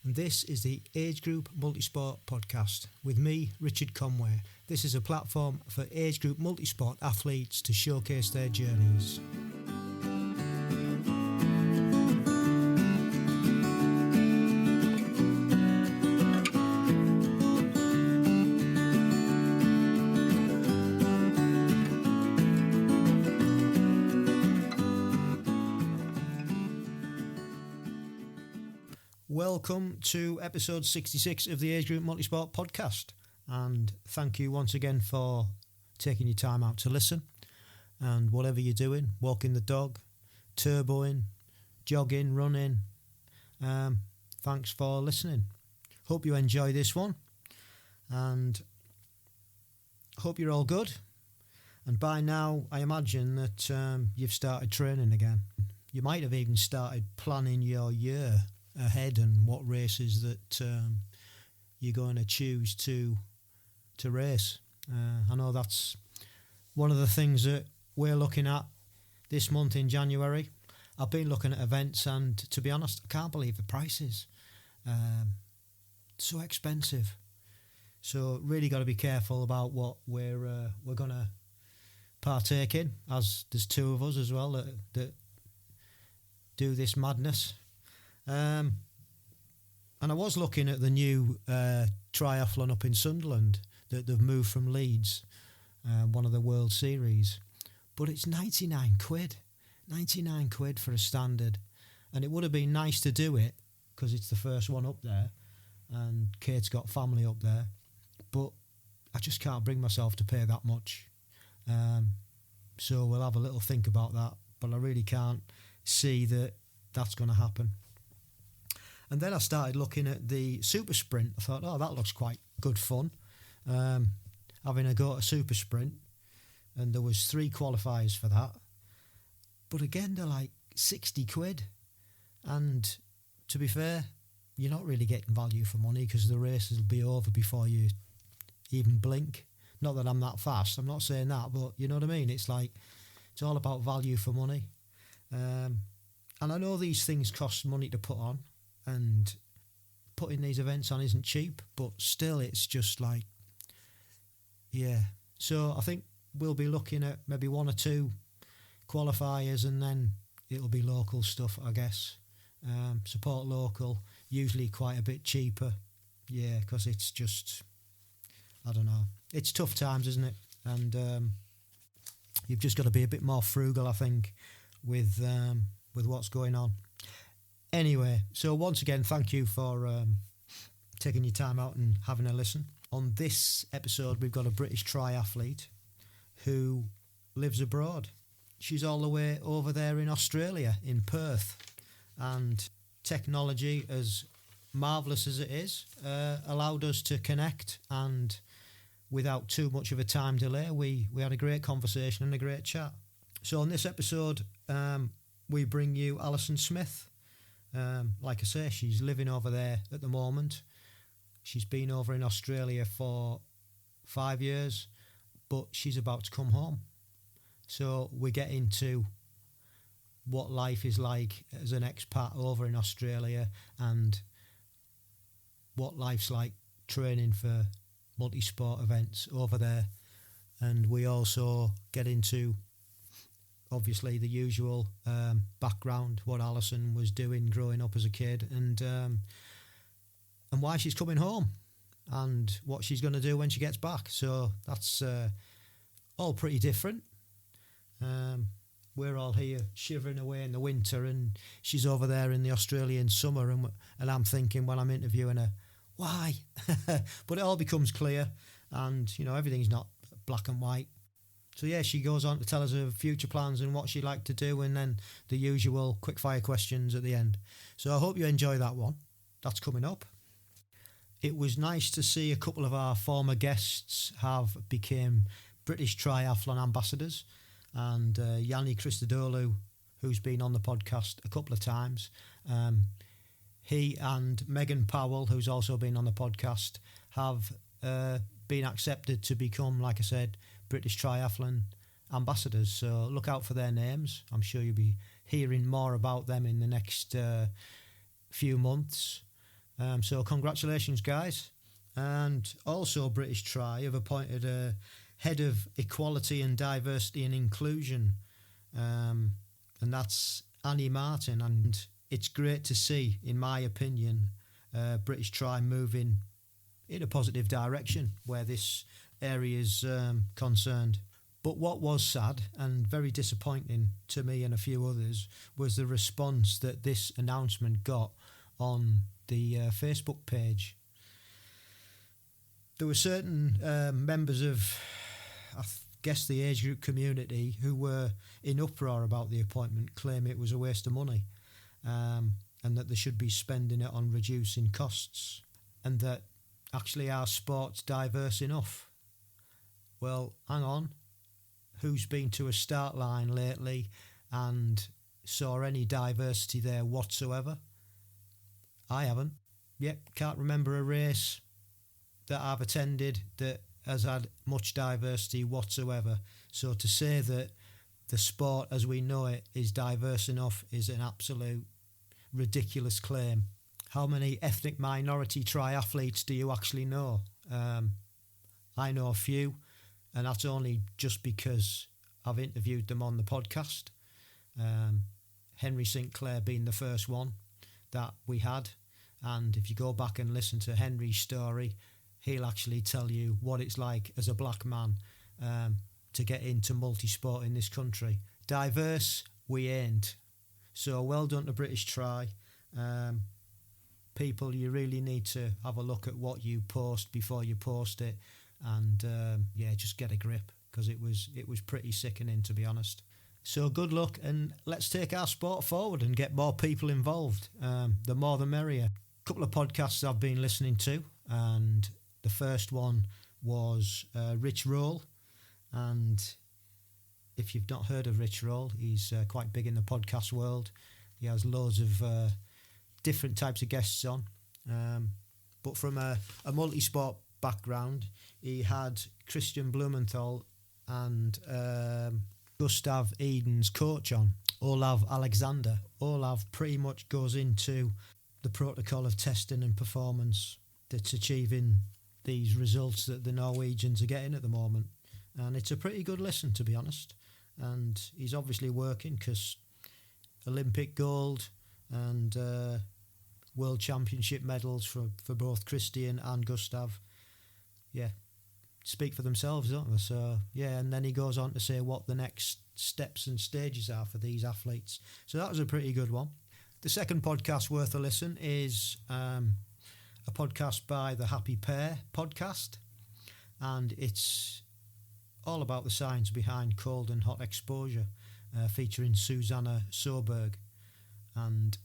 and this is the Age Group Multisport podcast with me, Richard Conway. This is a platform for age group multisport athletes to showcase their journeys. Welcome to episode 66 of the Age Group Multisport podcast, and thank you once again for taking your time out to listen. And whatever you're doing, walking the dog, turboing, jogging, running, thanks for listening. Hope you enjoy this one, and hope you're all good. And by now, I imagine that you've started training again. You might have even started planning your year ahead and what races that you're going to choose to race. I know that's one of the things that we're looking at this month in January. I've been looking at events, and to be honest, I can't believe the prices. So expensive. So really got to be careful about what we're going to partake in, as there's two of us as well that do this madness. And I was looking at the new triathlon up in Sunderland that they've moved from Leeds, one of the World Series, but it's 99 quid for a standard, and it would have been nice to do it because it's the first one up there and Kate's got family up there, but I just can't bring myself to pay that much, so we'll have a little think about that, but I really can't see that that's going to happen. And then I started looking at the super sprint. I thought, that looks quite good fun. Having a go at a super sprint. And there was 3 qualifiers for that. But again, they're like 60 quid. And to be fair, you're not really getting value for money because the races will be over before you even blink. Not that I'm that fast. I'm not saying that, but you know what I mean? It's like, it's all about value for money. And I know these things cost money to put on. And putting these events on isn't cheap, but still it's just like, yeah. So I think we'll be looking at maybe 1 or 2 qualifiers, and then it'll be local stuff, I guess. Support local, usually quite a bit cheaper. Yeah, because it's just, I don't know. It's tough times, isn't it? And you've just got to be a bit more frugal, I think, with what's going on. Anyway, so once again, thank you for taking your time out and having a listen. On this episode, we've got a British triathlete who lives abroad. She's all the way over there in Australia, in Perth. And technology, as marvellous as it is, allowed us to connect. And without too much of a time delay, we had a great conversation and a great chat. So on this episode, we bring you Alison Smith. Like I say, she's living over there at the moment. She's been over in Australia for 5 years, but she's about to come home. So we get into what life is like as an expat over in Australia and what life's like training for multi-sport events over there. And we also get into obviously the usual background, what Alison was doing growing up as a kid, and why she's coming home and what she's going to do when she gets back. So that's all pretty different. We're all here shivering away in the winter, and she's over there in the Australian summer, and I'm thinking when I'm interviewing her, why? But it all becomes clear, and everything's not black and white. So yeah, she goes on to tell us her future plans and what she'd like to do, and then the usual quick-fire questions at the end. So I hope you enjoy that one. That's coming up. It was nice to see a couple of our former guests have become British Triathlon ambassadors, and Yanni Christodoulou, who's been on the podcast a couple of times. He and Megan Powell, who's also been on the podcast, have been accepted to become, like I said, British Triathlon ambassadors. So look out for their names. I'm sure you'll be hearing more about them in the next few months. So congratulations, guys. And also British Tri have appointed a head of equality and diversity and inclusion. And that's Annie Martin. And it's great to see, in my opinion, British Tri moving in a positive direction where this area is concerned. But what was sad and very disappointing to me and a few others was the response that this announcement got on the Facebook page. There were certain members of, I guess, the age group community who were in uproar about the appointment, claiming it was a waste of money, and that they should be spending it on reducing costs, and that actually our sport's diverse enough. Well, hang on. Who's been to a start line lately and saw any diversity there whatsoever? I haven't. Yep, can't remember a race that I've attended that has had much diversity whatsoever. So to say that the sport as we know it is diverse enough is an absolute ridiculous claim. How many ethnic minority triathletes do you actually know? I know a few. And that's only just because I've interviewed them on the podcast. Henry Sinclair being the first one that we had. And if you go back and listen to Henry's story, he'll actually tell you what it's like as a black man to get into multisport in this country. Diverse, we ain't. So well done to British Tri. People, you really need to have a look at what you post before you post it. And just get a grip, because it was pretty sickening, to be honest. So good luck, and let's take our sport forward and get more people involved. The more the merrier. A couple of podcasts I've been listening to, and the first one was Rich Roll. And if you've not heard of Rich Roll, he's quite big in the podcast world. He has loads of different types of guests on. But from a multi-sport background, he had Christian Blumenthal and Gustav Eden's coach on, Olav Alexander. Olav pretty much goes into the protocol of testing and performance that's achieving these results that the Norwegians are getting at the moment. And it's a pretty good listen, to be honest. And he's obviously working, because Olympic gold and World Championship medals for both Christian and Gustav, speak for themselves, don't they? So, and then he goes on to say what the next steps and stages are for these athletes. So that was a pretty good one. The second podcast worth a listen is a podcast by the Happy Pair podcast, and it's all about the science behind cold and hot exposure, featuring Susanna Soberg, and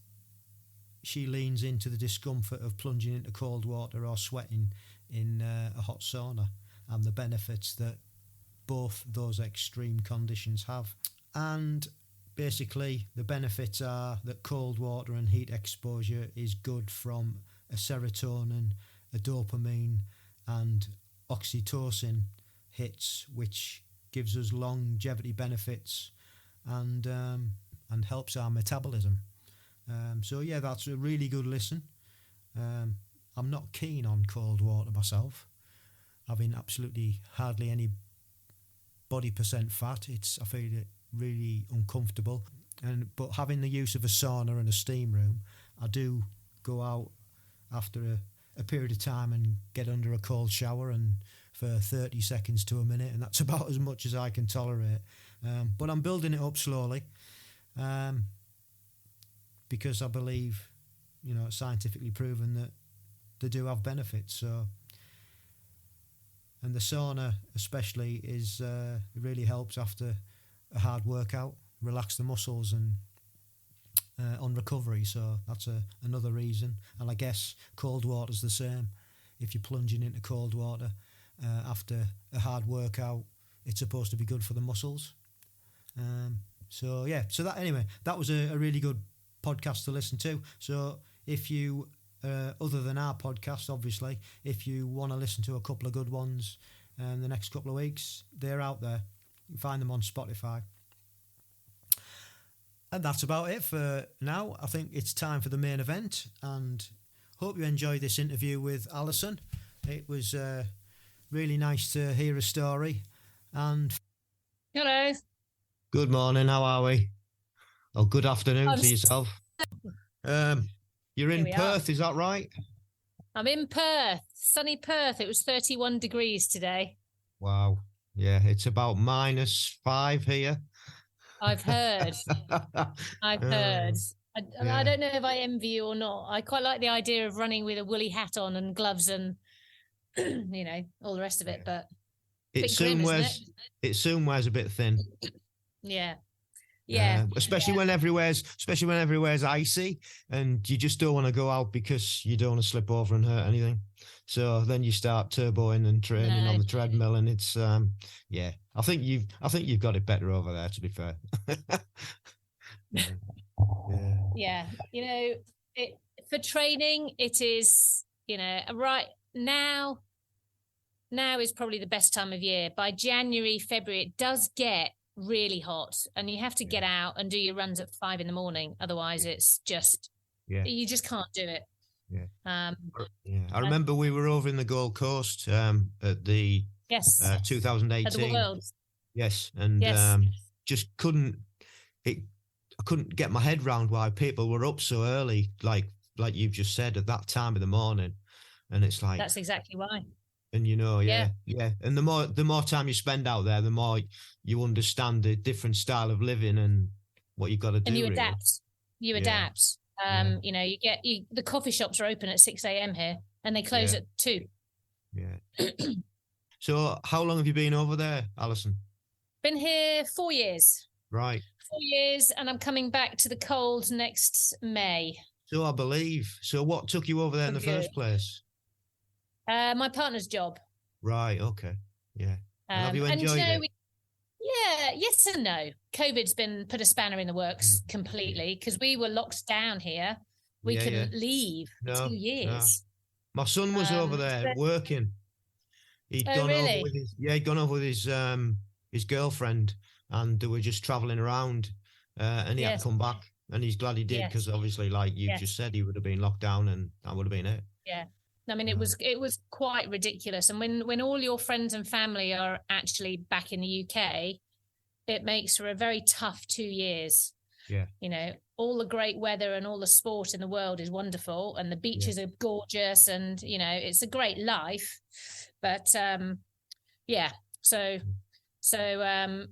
she leans into the discomfort of plunging into cold water or sweating in a hot sauna, and the benefits that both those extreme conditions have. And basically the benefits are that cold water and heat exposure is good from a serotonin, a dopamine and oxytocin hits, which gives us longevity benefits and helps our metabolism. That's a really good listen. I'm not keen on cold water myself, having absolutely hardly any body percent fat. I feel it really uncomfortable. But having the use of a sauna and a steam room, I do go out after a period of time and get under a cold shower and for 30 seconds to a minute, and that's about as much as I can tolerate. But I'm building it up slowly, because I believe, it's scientifically proven that they do have benefits. So, and the sauna especially it really helps after a hard workout, relax the muscles and on recovery. So that's another reason. And I guess cold water's the same. If you're plunging into cold water after a hard workout, it's supposed to be good for the muscles. So that was a really good podcast to listen to. So if you other than our podcast, obviously, if you want to listen to a couple of good ones in the next couple of weeks, they're out there. You can find them on Spotify. And that's about it for now. I think it's time for the main event, and hope you enjoyed this interview with Alison. It was really nice to hear her story. And hello. Good morning. How are we? Oh, good afternoon to yourself. You're in Perth, is that right? I'm in Perth, sunny Perth. It was 31 degrees today. Wow. Yeah, it's about -5 here. I've heard. I've heard. I don't know if I envy you or not. I quite like the idea of running with a woolly hat on and gloves and, all the rest of it. But it soon wears a bit thin. Yeah. Yeah. Especially when everywhere's icy and you just don't want to go out because you don't want to slip over and hurt anything. So then you start turboing and training on the treadmill, and it's I think you've got it better over there, to be fair. Yeah. For training, it is, right now is probably the best time of year. By January, February, it does get really hot, and you have to get out and do your runs at 5 a.m. Otherwise, it's just you just can't do it. I remember we were over in the Gold Coast at the 2018 at the Worlds. Yes, and just couldn't I couldn't get my head round why people were up so early, like you've just said, at that time of the morning, and it's like that's exactly why. And and the more time you spend out there, the more you understand the different style of living and what you've got to do. And you adapt. You adapt. The coffee shops are open at 6 a.m. here, and they close at 2. Yeah. So, how long have you been over there, Alison? Been here 4 years. Right. 4 years, and I'm coming back to the cold next May. So I believe. So, what took you over there in the first place? My partner's job. Right. Okay. Yeah. And have you enjoyed it? Yes and no. COVID's put a spanner in the works completely, because we were locked down here. We couldn't leave for 2 years. No. My son was over there working. He'd gone over with his girlfriend, and they were just travelling around, and he had to come back, and he's glad he did, because obviously, like you just said, he would have been locked down, and that would have been it. Yeah. I mean, it was quite ridiculous. And when all your friends and family are actually back in the UK, it makes for a very tough 2 years. Yeah. All the great weather and all the sport in the world is wonderful, and the beaches are gorgeous, and, it's a great life. But, So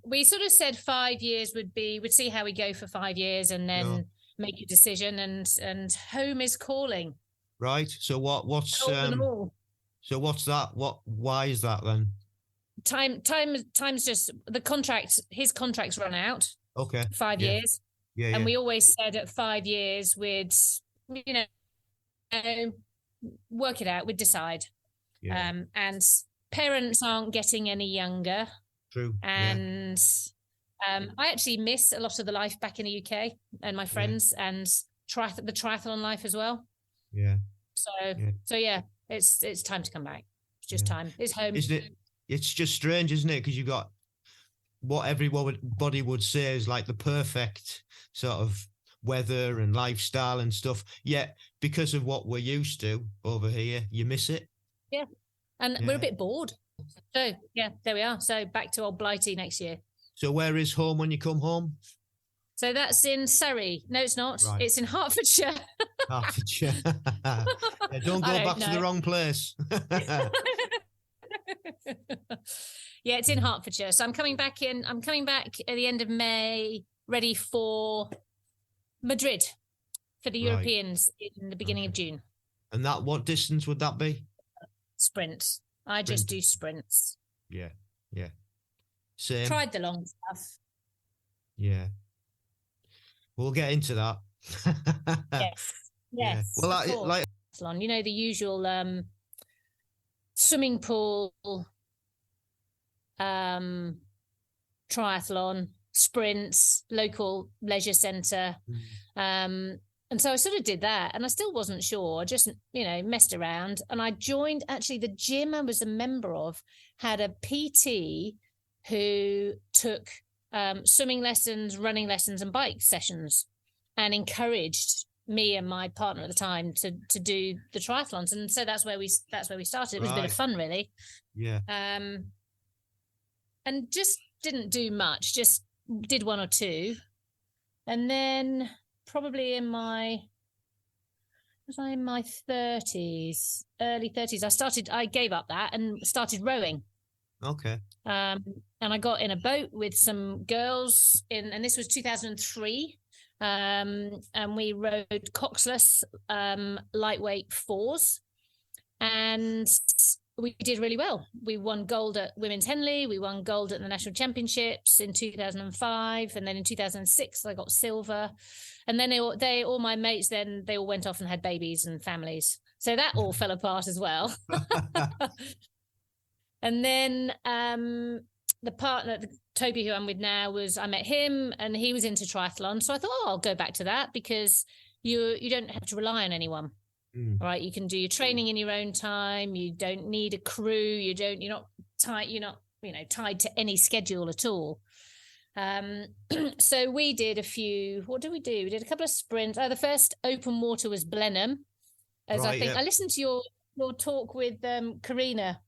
we sort of said 5 years we'd see how we go for 5 years, and then make a decision, and home is calling. Right. So what's that? Why is that then? Time's just the contract. His contract's run out. Okay. 5 years. Yeah. And we always said at 5 years we'd, work it out. We'd decide. Yeah. And parents aren't getting any younger. True. And I actually miss a lot of the life back in the UK and my friends and the triathlon life as well. Yeah. So it's time to come back. It's just time. It's home. Isn't it? It's just strange, isn't it? Because you've got what everybody would say is like the perfect sort of weather and lifestyle and stuff. Yet, because of what we're used to over here, you miss it. Yeah. And we're a bit bored. So, there we are. So back to old Blighty next year. So where is home when you come home? So that's in Surrey. No, it's not. Right. It's in Hertfordshire. Hertfordshire. Don't go back to the wrong place. It's in Hertfordshire. So I'm coming back at the end of May, ready for Madrid for the Europeans in the beginning of June. And what distance would that be? Sprint. I just do sprints. Yeah. Same. Tried the long stuff. Yeah. We'll get into that. Yes. Well, the usual swimming pool, triathlon, sprints, local leisure centre. And so I sort of did that, and I still wasn't sure. I just, messed around, and I joined, actually, the gym I was a member of had a PT who took swimming lessons, running lessons, and bike sessions, and encouraged me and my partner at the time to do the triathlons, and so that's where we started. It was a bit of fun, really. Yeah. And just didn't do much, just did one or two. And then probably in my 30s, early 30s, I gave up that and started rowing. Okay. And I got in a boat with some girls and this was 2003. And we rowed Coxless lightweight fours, and we did really well. We won gold at Women's Henley. We won gold at the National Championships in 2005. And then in 2006, I got silver. And then all my mates, then they all went off and had babies and families. So that all fell apart as well. And then the partner, Toby, who I'm with now, I met him and he was into triathlon. So I thought, I'll go back to that because you don't have to rely on anyone. Right, you can do your training in your own time. You don't need a crew. You're not tied. You're not tied to any schedule at all. So we did a few. What did we do? We did a couple of sprints. The first open water was Blenheim, I listened to your talk with Karina.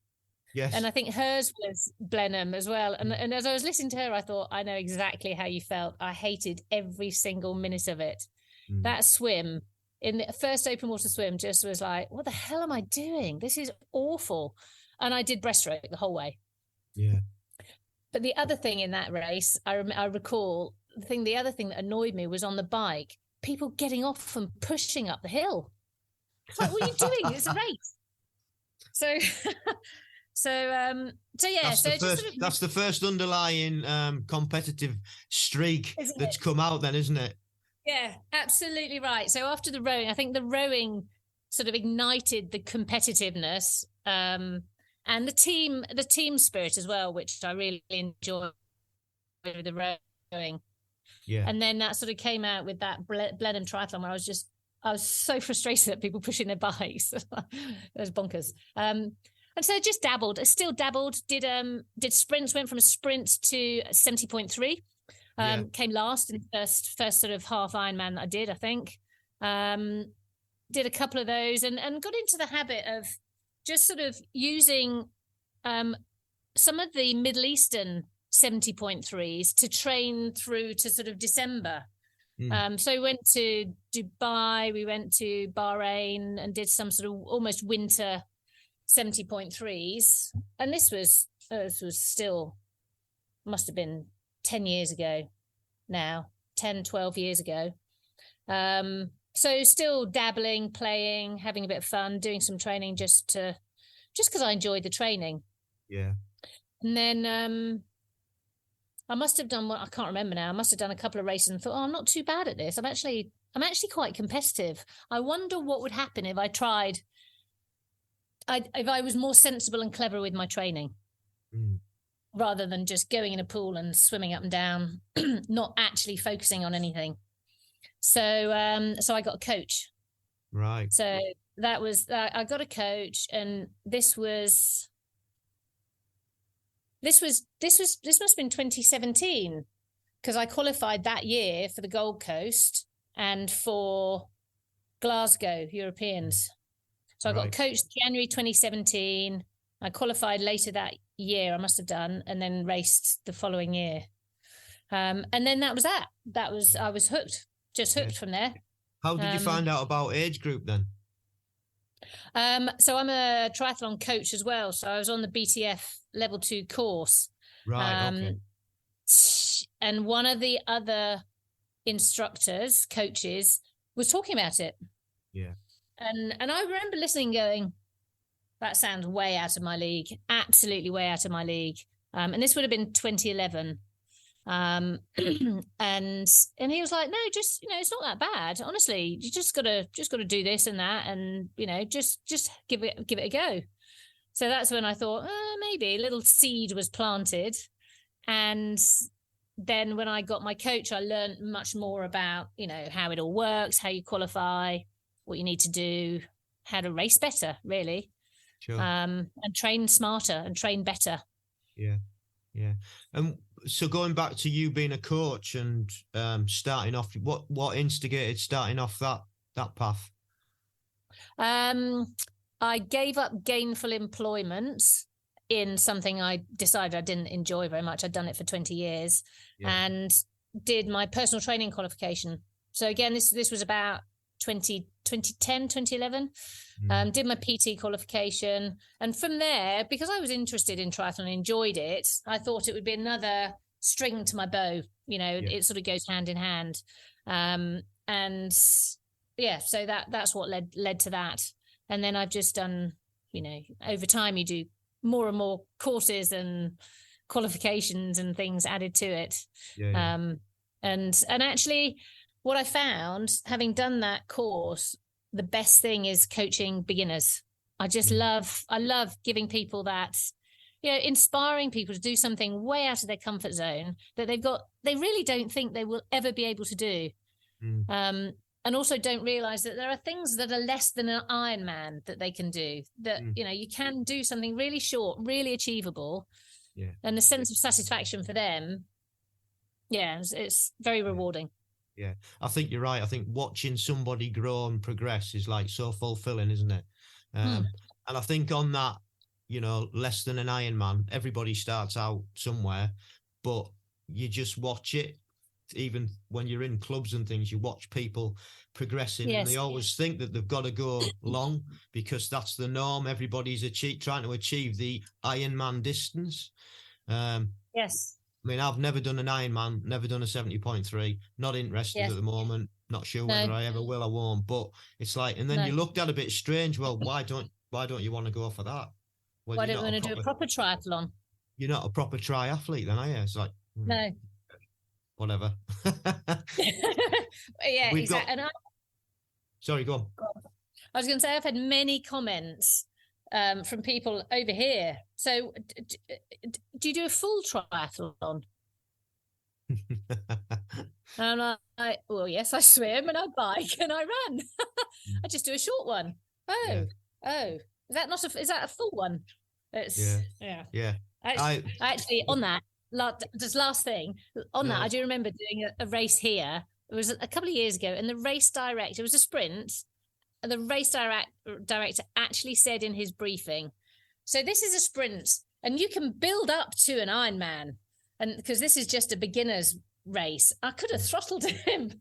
Yes. And I think hers was Blenheim as well. And as I was listening to her, I thought, I know exactly how you felt. I hated every single minute of it. That swim. In the first open water swim, just was like, what the hell am I doing? This is awful. And I did breaststroke the whole way. Yeah. But the other thing in that race, I recall, the other thing that annoyed me was on the bike, people getting off and pushing up the hill. It's like, what are you doing? It's a race. So yeah. That's the first underlying competitive streak that's come out then, isn't it? Yeah, absolutely right. So after the rowing, I think the rowing sort of ignited the competitiveness and the team spirit as well, which I really enjoyed with the rowing. Yeah. And then that sort of came out with that Blenheim triathlon where I was so frustrated at people pushing their bikes. It was bonkers. And so I just dabbled. I still dabbled. Did sprints. Went from a sprint to 70.3. Came last in the first sort of half Ironman that I did, I think. Did a couple of those and got into the habit of just sort of using some of the Middle Eastern 70.3s to train through to sort of December. So we went to Dubai, we went to Bahrain and did some sort of almost winter 70.3s. And this was still, must have been 10 years ago now, 10, 12 years ago. So still dabbling, playing, having a bit of fun, doing some training just because I enjoyed the training. Yeah. And then I must have done I can't remember now. I must have done a couple of races and thought, I'm not too bad at this. I'm actually quite competitive. I wonder what would happen if I tried, if I was more sensible and clever with my training. Rather than just going in a pool and swimming up and down, not actually focusing on anything. So I got a coach. Right. So that was, I got a coach, and this must have been 2017, because I qualified that year for the Gold Coast and for Glasgow Europeans. So I got coached January 2017. I qualified later that year, I must have done, and then raced the following year. And then that was that. I was hooked, hooked from there. How did you find out about age group then? So I'm a triathlon coach as well. So I was on the BTF level 2 course. Right, okay. And one of the other coaches was talking about it. Yeah. And I remember listening going, that sounds way out of my league, absolutely way out of my league. And this would have been 2011. And he was like, no, just, it's not that bad. Honestly, you just gotta do this and that. And, just give it a go. So that's when I thought, maybe a little seed was planted. And then when I got my coach, I learned much more about, how it all works, how you qualify, what you need to do, how to race better, really. Sure. And train smarter and train better. Yeah. So going back to you being a coach and starting off, what instigated starting off that path? I gave up gainful employment in something I decided I didn't enjoy very much. I'd done it for 20 years and did my personal training qualification. So again, this was about 2010, 2011. Did my PT qualification. And from there, because I was interested in triathlon and enjoyed it, I thought it would be another string to my bow. You know, it sort of goes hand in hand. And yeah, so that's what led to that. And then I've just done, you know, over time you do more and more courses and qualifications and things added to it. And actually what I found, having done that course, the best thing is coaching beginners. I love giving people that, you know, inspiring people to do something way out of their comfort zone that they really don't think they will ever be able to do. And also don't realize that there are things that are less than an Ironman that they can do, that, you know, you can do something really short, really achievable. And the sense of satisfaction for them, it's very rewarding. Yeah, I think you're right. I think watching somebody grow and progress is like so fulfilling, isn't it? And I think on that, you know, less than an Ironman, everybody starts out somewhere, but you just watch it. Even when you're in clubs and things, you watch people progressing and they always think that they've got to go long because that's the norm. Everybody's trying to achieve the Ironman distance. Yes. I mean, I've never done an Ironman, never done a 70.3, not interested at the moment, not sure whether I ever will, I won't, but it's like, and then you looked at a bit strange. Well, why don't you want to go for that? Well, why don't you want to do a proper triathlon? You're not a proper triathlete then, are you? It's like, no. Whatever. Exactly. Sorry, go on. I was going to say, I've had many comments from people over here. So do you do a full triathlon? And I'm like, well, yes, I swim and I bike and I run. I just do a short one. Is that a full one? It's, yeah. I actually, on that, just last thing on that, I do remember doing a race here. It was a couple of years ago, and the race director, it was a sprint, and the race director actually said in his briefing, so this is a sprint and you can build up to an Ironman, and because this is just a beginner's race. I could have throttled him.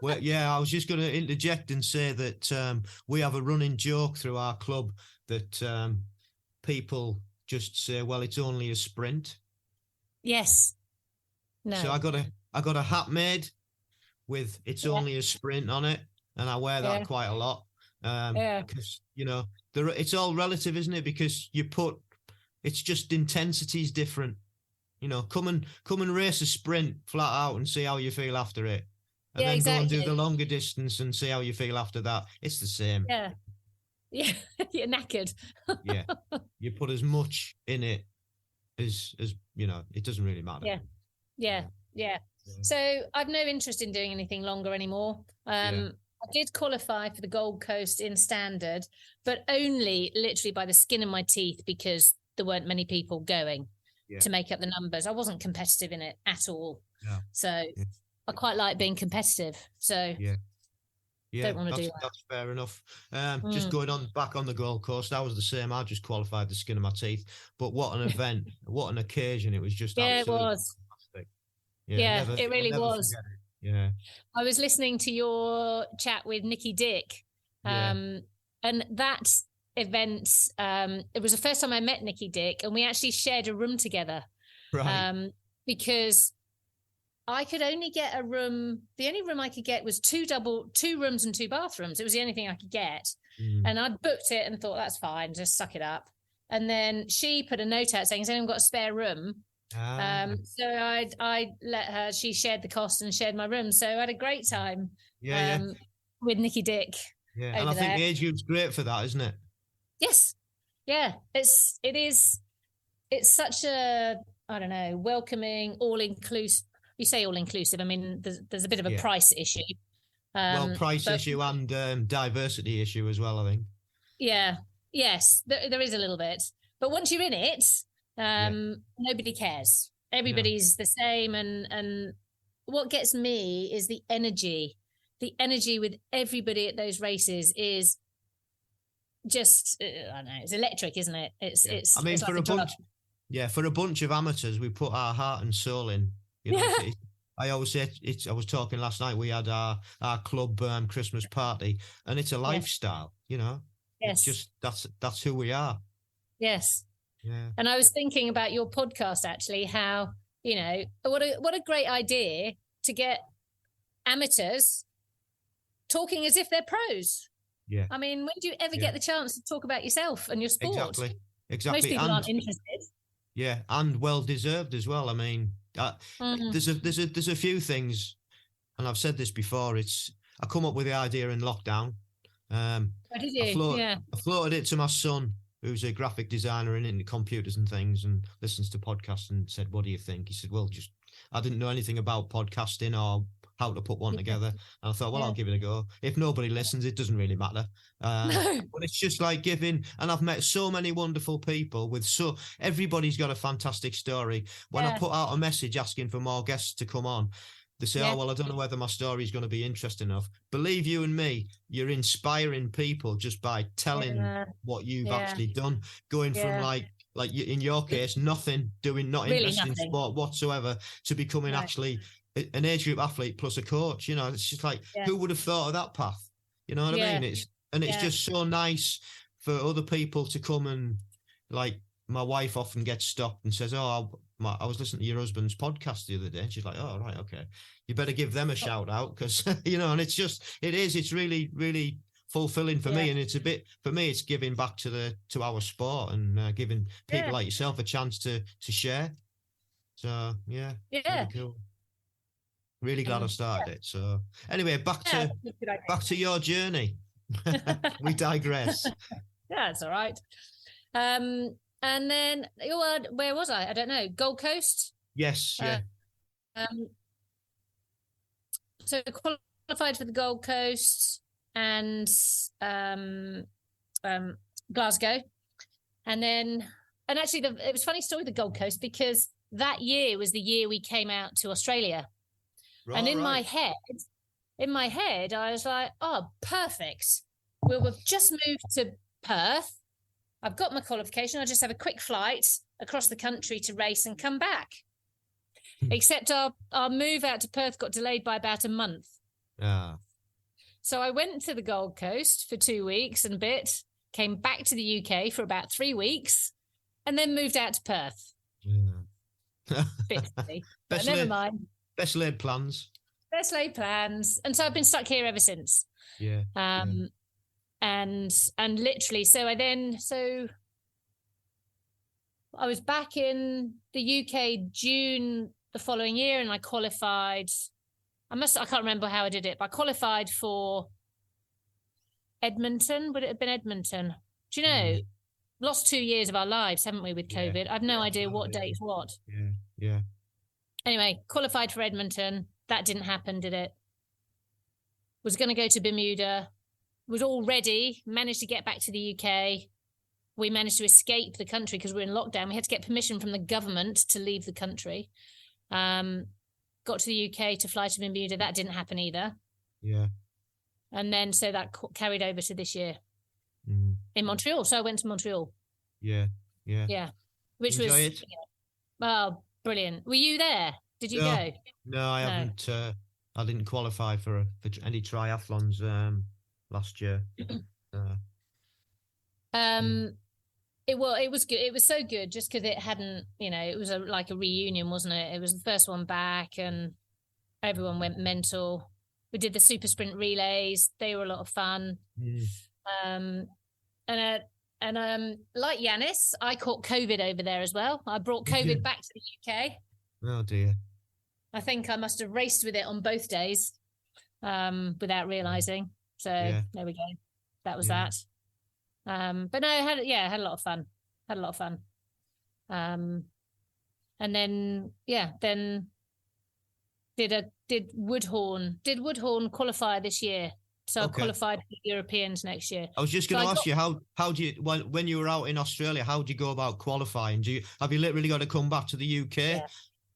Well, I was just going to interject and say that we have a running joke through our club that people just say, well, it's only a sprint. Yes. No. So I got a hat made with "it's only a sprint" on it, and I wear that quite a lot. Because you know, it's all relative, isn't it? Because it's just intensity's different. You know, come and race a sprint flat out and see how you feel after it, and then go and do the longer distance and see how you feel after that. It's the same. Yeah, you're knackered. You put as much in it as you know, it doesn't really matter. Yeah. So I've no interest in doing anything longer anymore. I did qualify for the Gold Coast in standard, but only literally by the skin of my teeth because there weren't many people going to make up the numbers. I wasn't competitive in it at all. So I quite like being competitive. So don't want to do that. That's fair enough. Just going back on the Gold Coast, that was the same. I just qualified the skin of my teeth. But what an event, what an occasion. It was just absolutely it was. fantastic. It really was. I was listening to your chat with Nikki Dick. And that event, it was the first time I met Nikki Dick, and we actually shared a room together. Right. Because I could only get a room. The only room I could get was two rooms and 2 bathrooms. It was the only thing I could get. And I booked it and thought, that's fine, just suck it up. And then she put a note out saying, has anyone got a spare room? So I let her, she shared the cost and shared my room. So I had a great time with Nikki Dick. Yeah, and I think the age group's great for that, isn't it? Yes. Yeah, it's such a, I don't know, welcoming, all-inclusive. You say all-inclusive. I mean, there's a bit of a price issue. Price issue and diversity issue as well, I think. Yeah. Yes, there is a little bit. But once you're in it, nobody cares. Everybody's the same. And what gets me is the energy the energy with everybody at those races is just, I don't know, it's electric, isn't it? It's I mean, it's for like a bunch, for a bunch of amateurs, we put our heart and soul in. You know, I always say I was talking last night. We had our club Christmas party, and it's a lifestyle. You know, it's just that's who we are. Yes. Yeah. And I was thinking about your podcast actually. How, you know, what a great idea to get amateurs talking as if they're pros. Yeah. I mean, when do you ever get the chance to talk about yourself and your sport? Exactly. Most people aren't interested. Yeah, and well deserved as well. I mean, there's a few things, and I've said this before. I come up with the idea in lockdown. Did you? I floated it to my son, who's a graphic designer and into computers and things, and listens to podcasts, and said, "What do you think?" He said, "Well, I didn't know anything about podcasting or how to put one together." And I thought, well, I'll give it a go. If nobody listens, it doesn't really matter. But it's just like giving, and I've met so many wonderful people everybody's got a fantastic story. When I put out a message asking for more guests to come on, they say, oh, well, I don't know whether my story is going to be interesting enough. Believe you and me, you're inspiring people just by telling what you've actually done, going from like in your case, not interested in sport whatsoever, to becoming actually an age group athlete plus a coach. You know, it's just like, who would have thought of that path? You know what I mean? It's just so nice for other people to come, and like my wife often gets stopped and says, oh, I was listening to your husband's podcast the other day, and she's like, oh, right, okay, you better give them a shout out, because you know. And it's really, really fulfilling for me, and it's a bit, for me, it's giving back to our sport, and giving people like yourself a chance to share. So really cool. Really glad I started it. So anyway, back to your journey. We digress. Yeah, it's all right. And then where was I? I don't know. Gold Coast. Yes. Yeah. So qualified for the Gold Coast and Glasgow, and actually it was a funny story, the Gold Coast, because that year was the year we came out to Australia. Right, and in my head, I was like, oh, perfect. We've just moved to Perth. I've got my qualification. I'll just have a quick flight across the country to race and come back. Except our move out to Perth got delayed by about a month. So I went to the Gold Coast for 2 weeks and a bit, came back to the UK for about 3 weeks, and then moved out to Perth. Bit silly, but never mind. Best laid plans. And so I've been stuck here ever since. And literally, so I was back in the UK June the following year, and I qualified. I can't remember how I did it, but I qualified for Edmonton. Would it have been Edmonton? Do you know? Lost 2 years of our lives, haven't we, with COVID? I've no idea what date's what. Yeah. Anyway, qualified for Edmonton. That didn't happen, did it? Was going to go to Bermuda. Was all ready. Managed to get back to the UK. We managed to escape the country because we're in lockdown. We had to get permission from the government to leave the country. Got to the UK to fly to Bermuda. That didn't happen either. Yeah. And then so that carried over to this year in Montreal. So I went to Montreal. Yeah. Which Enjoy was it? Oh, brilliant. Were you there? Did you go? No, I haven't. I didn't qualify for any triathlons last year. It was good. It was so good just because it hadn't, it was like a reunion, wasn't it? It was the first one back and everyone went mental. We did the super sprint relays. They were a lot of fun. And like Yanis, I caught COVID over there as well. I brought COVID back to the UK. Oh dear. I think I must have raced with it on both days without realising. So there we go. That was that. But no, I had a lot of fun. And then did Woodhorn qualify this year? So I qualified for the Europeans next year. I was just going to ask you, how do you, when you were out in Australia, how do you go about qualifying? Have you literally got to come back to the UK?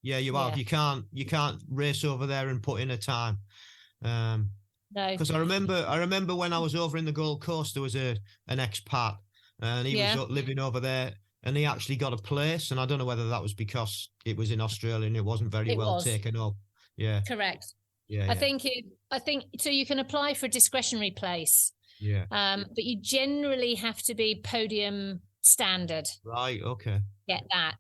Yeah, you have. You can't race over there and put in a time. No. Because I remember when I was over in the Gold Coast, there was an expat, and he was living over there, and he actually got a place. And I don't know whether that was because it was in Australia and it wasn't very well taken up. Yeah. Correct. Yeah. I think so. You can apply for a discretionary place. Yeah. But you generally have to be podium standard. Right. Okay. Get that.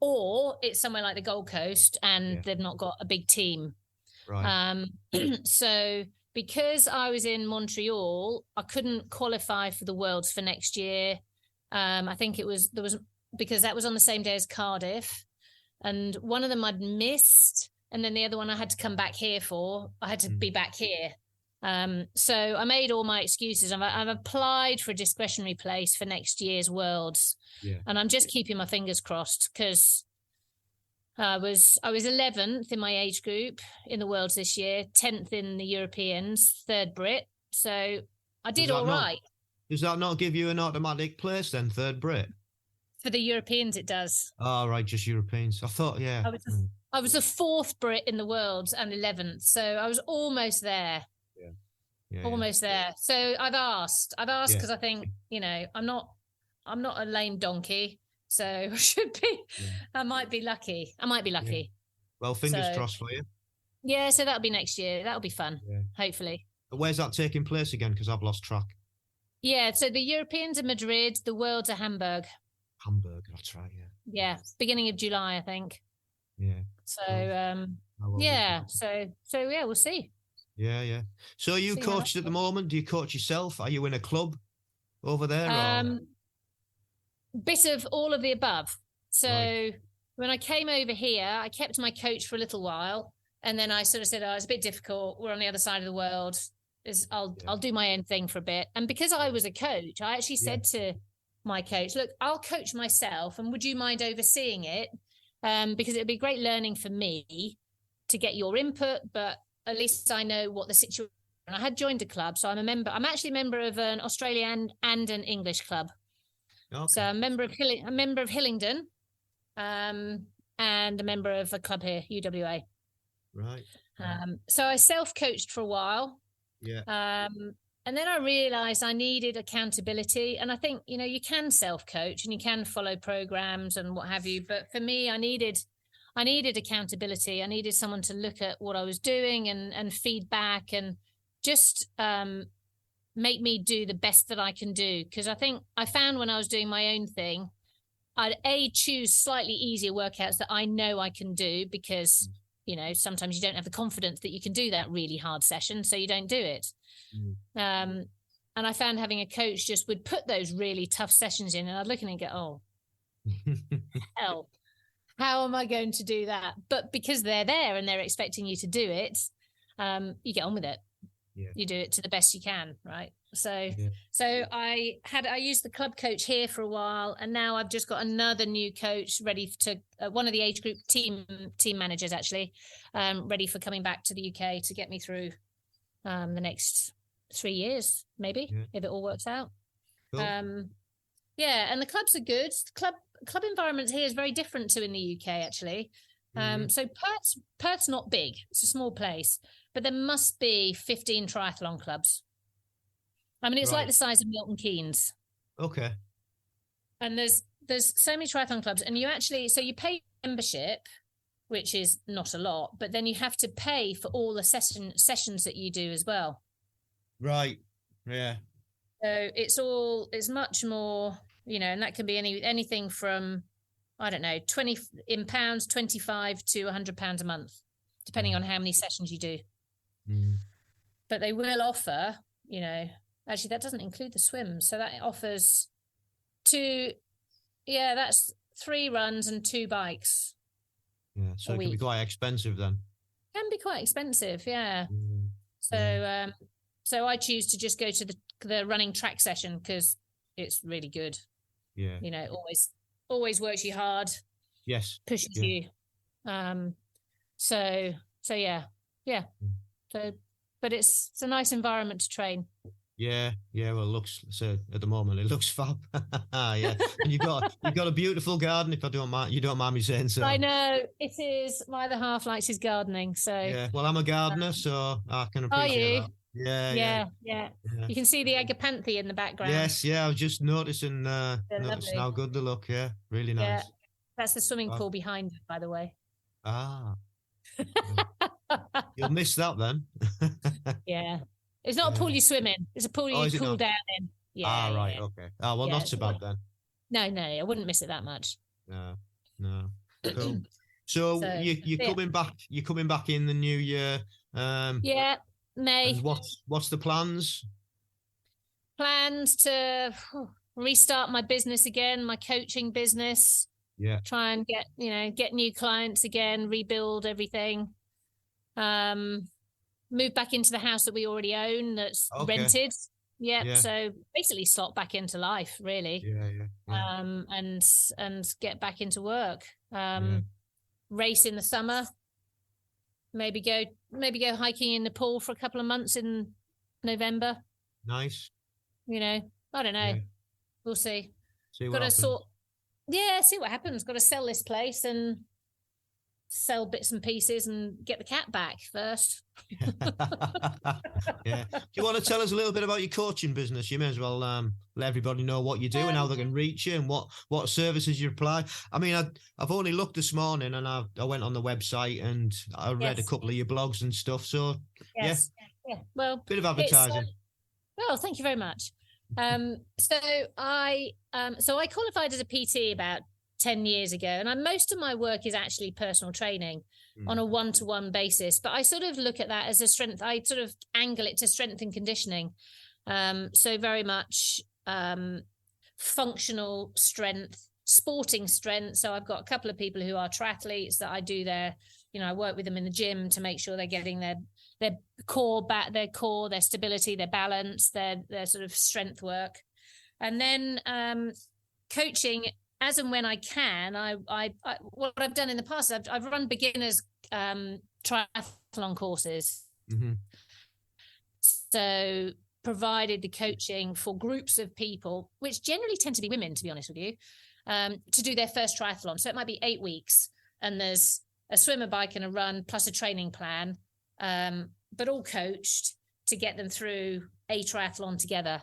Or it's somewhere like the Gold Coast and they've not got a big team. Right. So because I was in Montreal, I couldn't qualify for the Worlds for next year. I think because that was on the same day as Cardiff, and one of them I'd missed, and then the other one I had to come back here for. I had to be back here. So I made all my excuses. I've applied for a discretionary place for next year's Worlds, and I'm just keeping my fingers crossed because I was 11th in my age group in the Worlds this year, 10th in the Europeans, 3rd Brit. So I did all right. Does that not give you an automatic place then, 3rd Brit? For the Europeans, it does. Oh, right, just Europeans. I thought, I was the 4th Brit in the Worlds and 11th, so I was almost there. Almost there. So I've asked because I think, I'm not a lame donkey, so I should be. I might be lucky. Yeah. Well, fingers crossed for you. Yeah, so that'll be next year. That'll be fun. Hopefully. Where's that taking place again? Because I've lost track. Yeah, so the Europeans are Madrid, the Worlds are Hamburg. Hamburg, that's right. Yeah. Beginning of July, I think. Yeah. So So we'll see. Yeah. So are you coached at the moment? Do you coach yourself? Are you in a club over there? Bit of all of the above. So when I came over here, I kept my coach for a little while, and then I sort of said, it's a bit difficult. We're on the other side of the world. I'll do my own thing for a bit. And because I was a coach, I actually said to my coach, look, I'll coach myself, and would you mind overseeing it? Because it'd be great learning for me to get your input, but at least I know what the situation. And I had joined a club, so I'm a member. I'm actually a member of an Australian and an English club. Okay. So I'm a member of Hillingdon, and a member of a club here, UWA. Right. So I self-coached for a while. Yeah. And then I realized I needed accountability. And I think, you can self-coach and you can follow programs and what have you. But for me, I needed accountability. I needed someone to look at what I was doing and feedback and just make me do the best that I can do. Because I think I found when I was doing my own thing, I'd choose slightly easier workouts that I know I can do because, sometimes you don't have the confidence that you can do that really hard session, so you don't do it. And I found having a coach just would put those really tough sessions in, and I'd look at it and go, oh, hell, how am I going to do that? But because they're there and they're expecting you to do it, you get on with it. Yeah. You do it to the best you can, right? So I used the club coach here for a while, and now I've just got another new coach ready to one of the age group team managers actually, ready for coming back to the UK to get me through the next 3 years, maybe, if it all works out. Cool. And the clubs are good. Club environment here is very different to in the UK actually. So Perth's not big; it's a small place, but there must be 15 triathlon clubs. I mean, it's like the size of Milton Keynes. Okay. And there's so many triathlon clubs, and you pay membership, which is not a lot, but then you have to pay for all the sessions that you do as well. Right. Yeah. So it's much more, and that can be anything from, I don't know, 20 in pounds, 25 to £100 a month, depending on how many sessions you do. But they will offer, actually that doesn't include the swim. So that offers that's 3 runs and 2 bikes. Yeah, so it can be quite expensive then. Can be quite expensive, yeah. So I choose to just go to the running track session because it's really good. Yeah. Always works you hard. Yes. Pushes you. So yeah. So, but it's a nice environment to train. Yeah. Well, at the moment it looks fab. Yeah, and you've got a beautiful garden. If you don't mind me saying so. I know it is. My other half likes his gardening. So yeah. Well, I'm a gardener, so I can appreciate that. Yeah. You can see the Agapanthe in the background. Yes, I was just noticing how good they look. Yeah, really nice. Yeah, that's the swimming pool behind it, by the way. Ah, you'll miss that then. Yeah, it's not a pool you swim in; it's a pool you cool down in. Yeah. Right. Okay. Oh well, not so bad then. No, I wouldn't miss it that much. No. Cool. So you're coming back. You're coming back in the new year. Yeah, May. And what's the plans? Plans to restart my business again, my coaching business. Yeah. Try and get new clients again, rebuild everything. Move back into the house that we already own that's rented. Yeah. So basically slot back into life, really. Yeah. And get back into work. Race in the summer. Maybe go hiking in Nepal for a couple of months in November. Nice. I don't know. Yeah. We'll see. See what happens. See what happens. Got to sell this place and sell bits and pieces and get the cat back first. Yeah. Do you want to tell us a little bit about your coaching business? You may as well let everybody know what you do and how they can reach you and what services you apply. I mean, I've only looked this morning and I went on the website and I read a couple of your blogs and stuff. So yeah. Well, bit of advertising. Well, thank you very much. So I qualified as a PT about 10 years ago, and most of my work is actually personal training on a one-to-one basis, but I sort of look at that as a strength. I sort of angle it to strength and conditioning. So very much functional strength, sporting strength. So I've got a couple of people who are triathletes that I do I work with them in the gym to make sure they're getting their core back, their stability, their balance, their sort of strength work. And then coaching as and when I can. I what I've done in the past, I've run beginners triathlon courses. Mm-hmm. So provided the coaching for groups of people, which generally tend to be women, to be honest with you, to do their first triathlon. So it might be 8 weeks and there's a swim, a bike and a run plus a training plan, but all coached to get them through a triathlon together.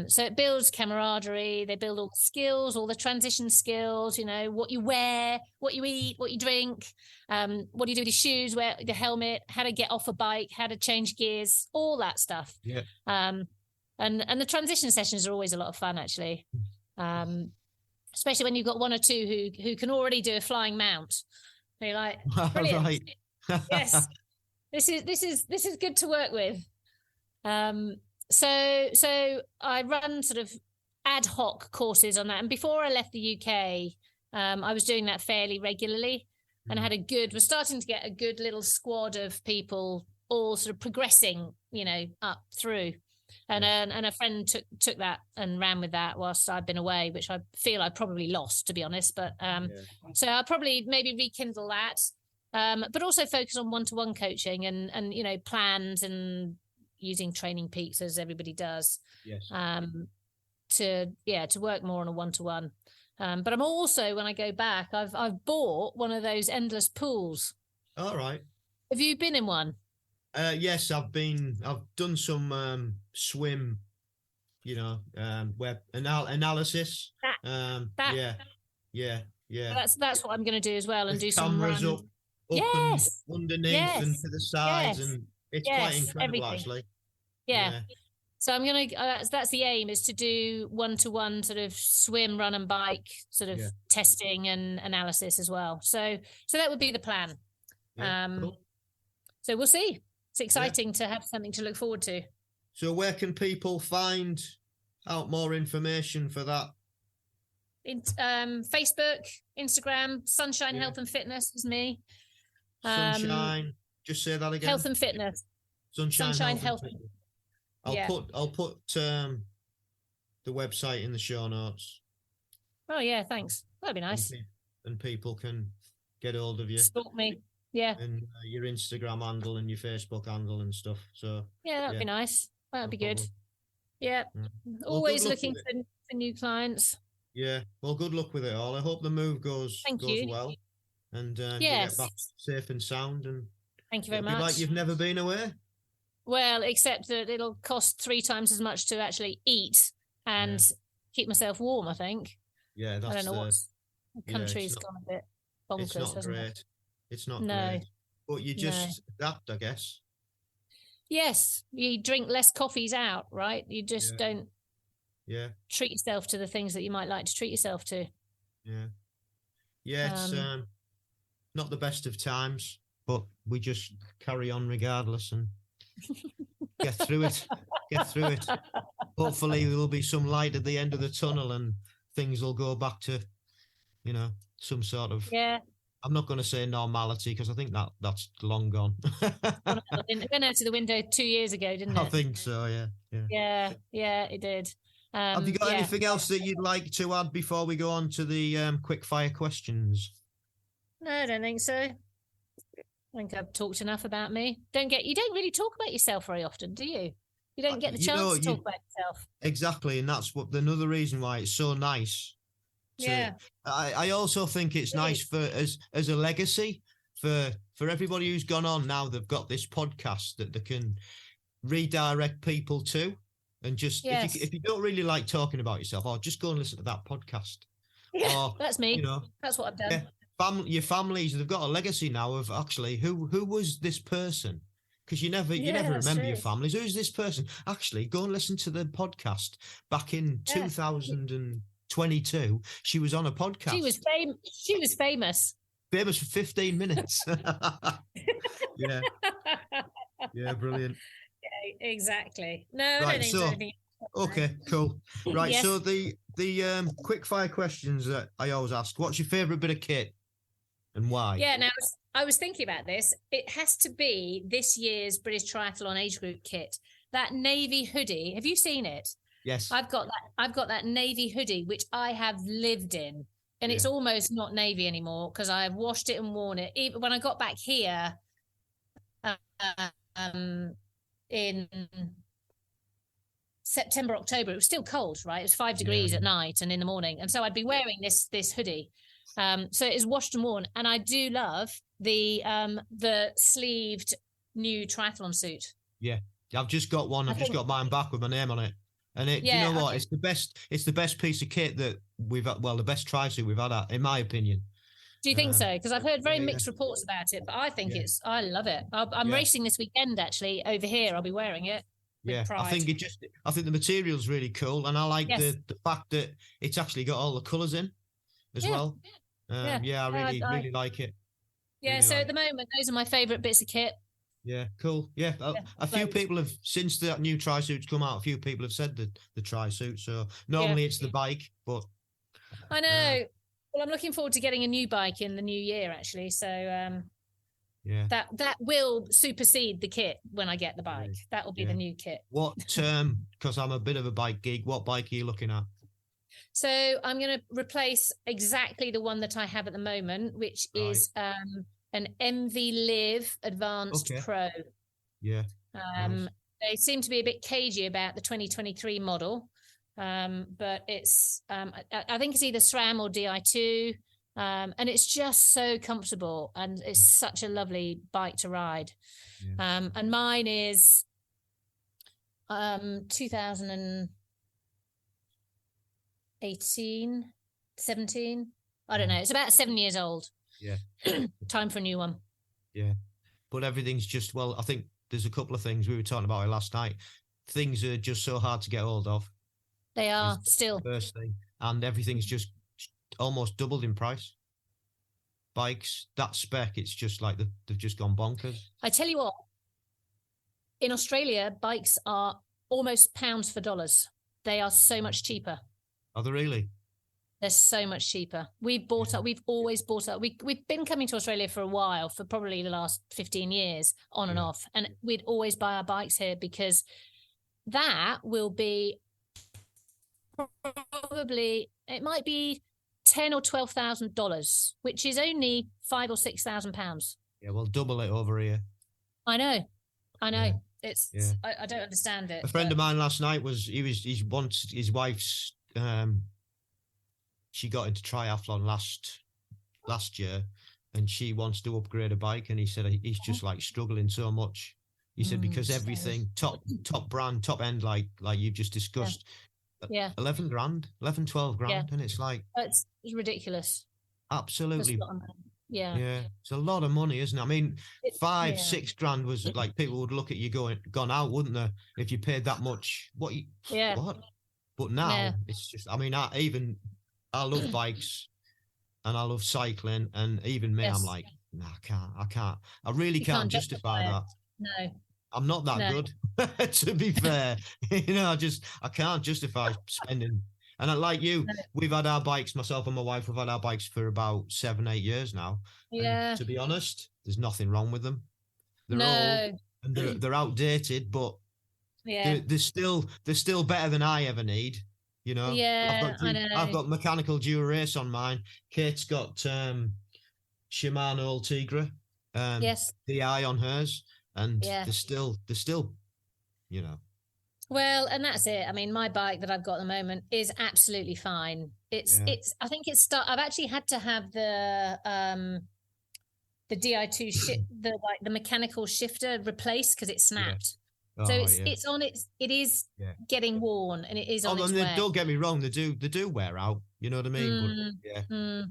So it builds camaraderie. They build all the skills, all the transition skills, what you wear, what you eat, what you drink, what do you do with your shoes, wear the helmet, how to get off a bike, how to change gears, all that stuff. Yeah. And the transition sessions are always a lot of fun, actually. Especially when you've got one or two who can already do a flying mount. You're like, brilliant. Right. Yes. This is good to work with. So I run sort of ad hoc courses on that. And before I left the UK, I was doing that fairly regularly and was starting to get a good little squad of people all sort of progressing, up through. And a friend took that and ran with that whilst I've been away, which I feel I probably lost, to be honest. But so I'll probably maybe rekindle that, but also focus on one-to-one coaching and plans and using Training Peaks as everybody does. Yes. To work more on a one-to-one. But I'm also, when I go back, I've bought one of those endless pools. All right. Have you been in one? Yes, I've done some swim, web analysis. Yeah. That's what I'm going to do as well, and with do some cameras run. up and underneath and to the sides, and it's quite incredible, everything. actually. Yeah. So I'm going to, that's the aim, is to do one-to-one sort of swim, run and bike sort of testing and analysis as well. So that would be the plan. Cool. So we'll see. It's exciting to have something to look forward to. So where can people find out more information for that? Facebook, Instagram, Sunshine Health and Fitness is me. Sunshine, just say that again. Health and Fitness. Sunshine Health and Fitness. I'll put the website in the show notes. Oh yeah, thanks. That'd be nice. And people can get hold of you. Stalk me. Yeah. And your Instagram handle and your Facebook handle and stuff. So that'd be nice. That'd be good. Yeah. Always looking for new clients. Yeah. Well, good luck with it all. I hope the move goes well. And you get back safe and sound. And thank you very much. Like you've never been away. Well, except that it'll cost 3 times as much to actually eat and keep myself warm, I think. Yeah, that's I don't know what's the country's gone a bit bonkers. It's not hasn't great. it? It's not great. But you just adapt, I guess. Yes, you drink less coffees out, right? You just don't treat yourself to the things that you might like to treat yourself to. Yeah. Yeah, it's not the best of times, but we just carry on regardless and get through it. Hopefully there'll be some light at the end of the tunnel and things will go back to, some sort of... Yeah. I'm not going to say normality because I think that's long gone. It went out to the window 2 years ago, didn't it? I think so, yeah. Yeah, it did. Have you got anything else that you'd like to add before we go on to the quick fire questions? No, I don't think so. I think I've talked enough about me. You don't really talk about yourself very often, do you? You don't get the chance to talk about yourself. Exactly, and that's another reason why it's so nice. I also think it's nice for as a legacy for everybody who's gone on now. They've got this podcast that they can redirect people to, and just if you don't really like talking about yourself, just go and listen to that podcast. Yeah, that's me. That's what I've done. Yeah, your families, they've got a legacy now of actually who was this person. Because you never remember your families. Who's this person? Actually, go and listen to the podcast back in 2022. She was on a podcast. She was famous. Famous for 15 minutes. Yeah, brilliant. Yeah, exactly. No, I don't think anything. Okay, cool. Right, so the quick fire questions that I always ask: what's your favourite bit of kit and why? Yeah, now I was thinking about this. It has to be this year's British Triathlon age group kit. That navy hoodie. Have you seen it? Yes. I've got that navy hoodie, which I have lived in. And it's almost not navy anymore because I have washed it and worn it. Even when I got back here in September, October, it was still cold, right? It was 5 degrees at night and in the morning. And so I'd be wearing this hoodie. So it is washed and worn. And I do love the sleeved new triathlon suit. Yeah. I've just got one. I've just got mine back with my name on it. And do you know what? It's the best piece of kit that we've had. Well, the best tri-suit we've had, in my opinion. Do you think so? Because I've heard very mixed reports about it, but I think I love it. I'm racing this weekend actually over here. I'll be wearing it. Yeah, I think the material's really cool, and I like the fact that it's actually got all the colours in as well. I really like it. Yeah, really at the moment, those are my favourite bits of kit. Yeah, cool. Yeah, a few people have, since that new tri-suit's come out, a few people have said the tri-suit. So normally it's the bike, but... I know. Well, I'm looking forward to getting a new bike in the new year, actually. So that will supersede the kit when I get the bike. That will be the new kit. What, because I'm a bit of a bike geek, what bike are you looking at? So I'm going to replace exactly the one that I have at the moment, which is... an MV Live Advanced Pro. Yeah. Nice. They seem to be a bit cagey about the 2023 model, but it's I think it's either SRAM or DI2, and it's just so comfortable and it's such a lovely bike to ride. Yeah. And mine is 2018, 17. I don't know. It's about 7 years old. Yeah. Time for a new one. Yeah. But everything's just, I think there's a couple of things we were talking about it last night. Things are just so hard to get hold of. They are still. First thing. And everything's just almost doubled in price. Bikes, that spec, it's just like they've just gone bonkers. I tell you what, in Australia, bikes are almost pounds for dollars. They are so much cheaper. Are they really? They're so much cheaper. We've always bought up. We've been coming to Australia for a while, for probably the last 15 years, on and off. And we'd always buy our bikes here because that will be probably, it might be $10,000 or $12,000, which is only £5,000 or £6,000. Yeah, well, double it over here. I know. Yeah. I don't understand it. A friend of mine last night his wife's she got into triathlon last year, and she wants to upgrade a bike, and he said he's just like struggling so much You said because everything top brand, top end, like you've just discussed. Yeah. 11 grand, 11, 12 grand. And it's like, it's ridiculous. Absolutely. Yeah. It's a lot of money, isn't it? I mean, 5-6 grand was like, people would look at you gone out, wouldn't they? If you paid that much, what? But now it's just, I mean, I love bikes and I love cycling, and even me, I'm like, no, I can't. I really can't justify that. No. I'm not that good, to be fair. I can't justify spending. And like you, we've had our bikes, myself and my wife, we've had our bikes for about 7-8 years now. Yeah. And to be honest, there's nothing wrong with them. They're old and they're outdated, but they're still better than I ever need. Yeah, I've got mechanical dual race on mine. Kate's got Shimano Ultegra, DI on hers, and they're still, Well, and that's it. I mean, my bike that I've got at the moment is absolutely fine. I think I've actually had to have the Di2 the mechanical shifter replaced because it snapped. It is getting worn, and it is on its way. Don't get me wrong, they do wear out. You know what I mean?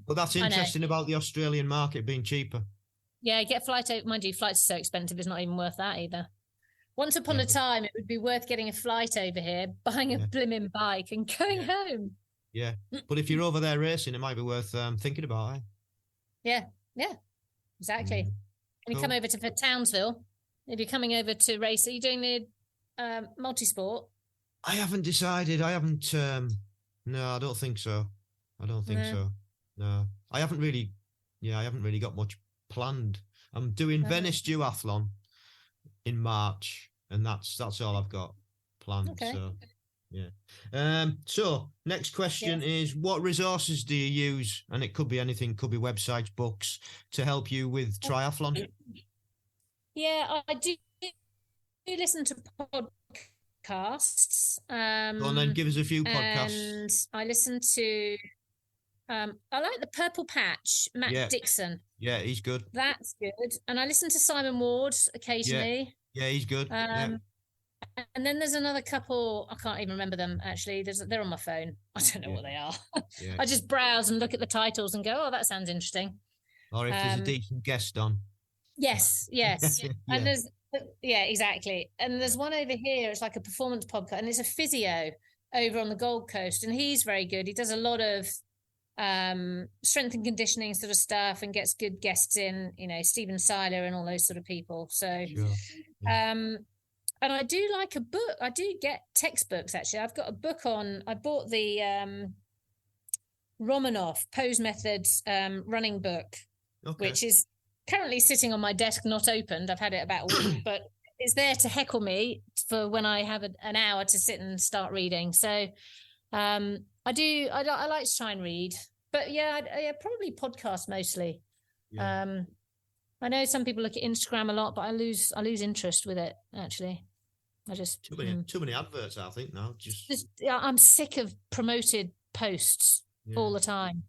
But that's interesting about the Australian market being cheaper. Yeah, get flight over. Mind you, flights are so expensive; it's not even worth that either. Once upon a time, it would be worth getting a flight over here, buying a blimmin' bike, and going home. Yeah, but if you're over there racing, it might be worth thinking about. Yeah, exactly. And you come over to Townsville. If you're coming over to race, are you doing the multisport? I haven't decided. I haven't. No, I don't think so. No, I haven't really. Yeah, I haven't really got much planned. I'm doing Venice Duathlon in March, and that's all I've got planned. Okay. So, so next question is, what resources do you use? And it could be anything, could be websites, books, to help you with triathlon. Yeah, I do listen to podcasts. Go on then, give us a few podcasts. And I listen to, I like the Purple Patch, Matt Dixon. Yeah, he's good. That's good. And I listen to Simon Ward occasionally. Yeah, he's good. And then there's another couple, I can't even remember them actually. They're on my phone. I don't know what they are. I just browse and look at the titles and go, oh, that sounds interesting. Or if there's a decent guest on. Yes. And there's, exactly. And there's one over here, it's like a performance podcast, and it's a physio over on the Gold Coast, and he's very good. He does a lot of strength and conditioning sort of stuff and gets good guests in, Stephen Seiler and all those sort of people. So, and I do like a book. I do get textbooks, actually. I've got a book I bought the Romanov Pose Methods running book, which is currently sitting on my desk, not opened. I've had it about a week, but it's there to heckle me for when I have an hour to sit and start reading. So I like to try and read, but probably podcasts mostly. I know some people look at Instagram a lot, but I lose interest with it, actually. I just too many adverts, I think, now. Just I'm sick of promoted posts all the time.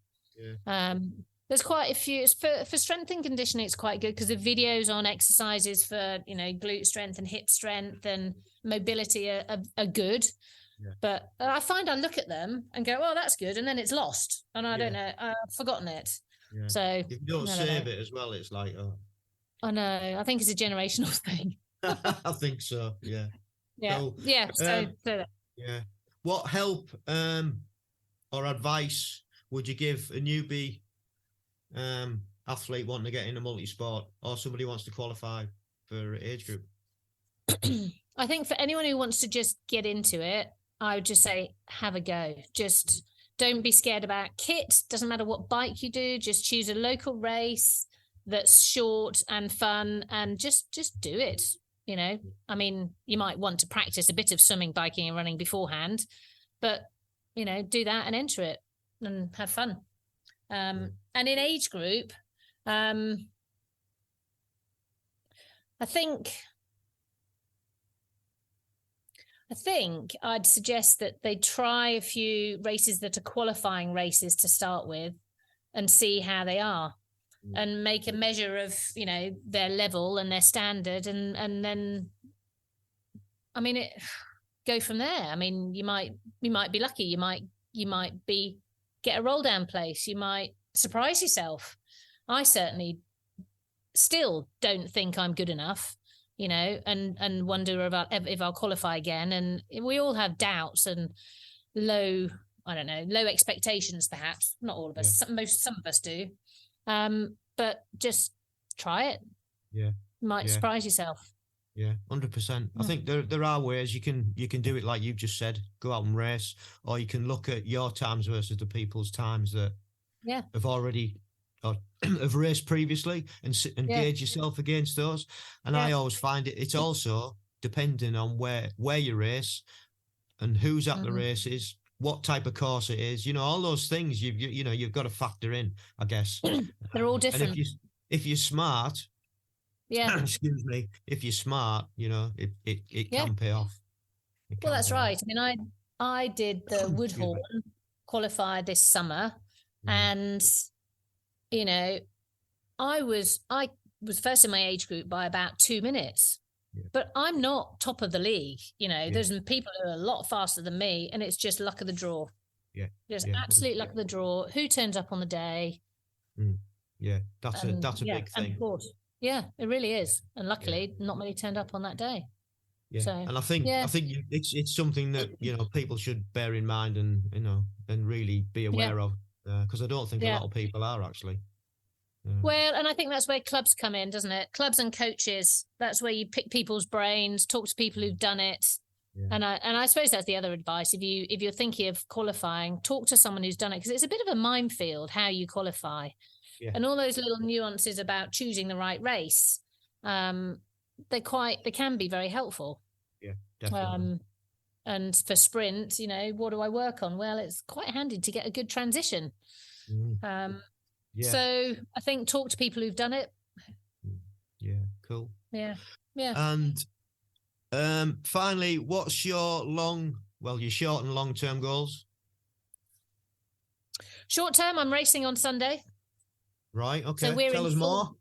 There's quite a few. For strength and conditioning, it's quite good because the videos on exercises for glute strength and hip strength and mobility are good. But I find I look at them and go, oh, that's good, and then it's lost, and I don't know, I've forgotten it. So if you don't save it as well, it's like, oh, I know. I think it's a generational thing. I think so. Yeah. What help or advice would you give a newbie athlete wanting to get into multisport, or somebody who wants to qualify for age group? I think for anyone who wants to just get into it, I would just say have a go. Just don't be scared about kit. Doesn't matter what bike you do. Just choose a local race that's short and fun, and just do it. I mean, you might want to practice a bit of swimming, biking and running beforehand, but do that and enter it and have fun. And in age group, I think I'd suggest that they try a few races that are qualifying races to start with and see how they are and make a measure of, their level and their standard and then I mean, go from there. I mean, you might be lucky. You might get a roll down place. You might surprise yourself. I certainly still don't think I'm good enough, you know, and wonder about if I'll qualify again. And we all have doubts and low expectations, perhaps. Not all of us. Some of us do. But just try it. Yeah. You might surprise yourself. Yeah, 100%. I think there are ways you can do it like you've just said, go out and race, or you can look at your times versus the people's times that have already or have raced previously and gauge yourself against those. And I always find it's also depending on where you race and who's at the races, what type of course it is, you know, all those things you've got to factor in, I guess. They're all different. And if you're smart, excuse me, if you're smart, you know, it can pay off. Well, that's right. I mean, I did the Woodhorn qualify this summer, and you know, I was first in my age group by about 2 minutes. But I'm not top of the league. You know, there's people who are a lot faster than me, and it's just luck of the draw. Yeah. Just absolute luck of the draw. Who turns up on the day? Yeah, that's a big thing. Of course. Yeah, it really is. And luckily, not many turned up on that day. Yeah. So, and I think it's something that, you know, people should bear in mind and, you know, and really be aware of, because I don't think a lot of people are actually. Well, and I think that's where clubs come in, doesn't it? Clubs and coaches, that's where you pick people's brains, talk to people who've done it. Yeah. And I suppose that's the other advice. If you're thinking of qualifying, talk to someone who's done it, because it's a bit of a minefield how you qualify. Yeah. And all those little nuances about choosing the right race, they can be very helpful. Yeah, definitely. And for sprint, you know, what do I work on? Well, it's quite handy to get a good transition. So I think talk to people who've done it. Yeah, cool. Yeah. And finally, what's your your short and long term goals? Short term, I'm racing on Sunday. Right. Okay. So tell us more.